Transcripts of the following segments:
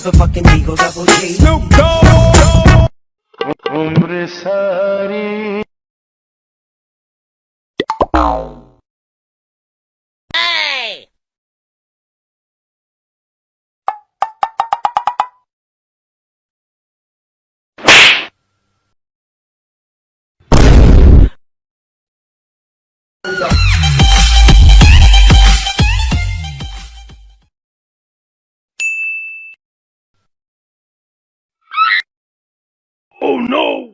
motherfucking Eagle Double G. Snoop Dogg. उम्र सारी Oh no!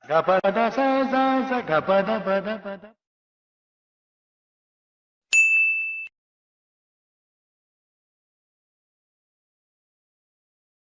Gapada sa sa sa gapada pada pada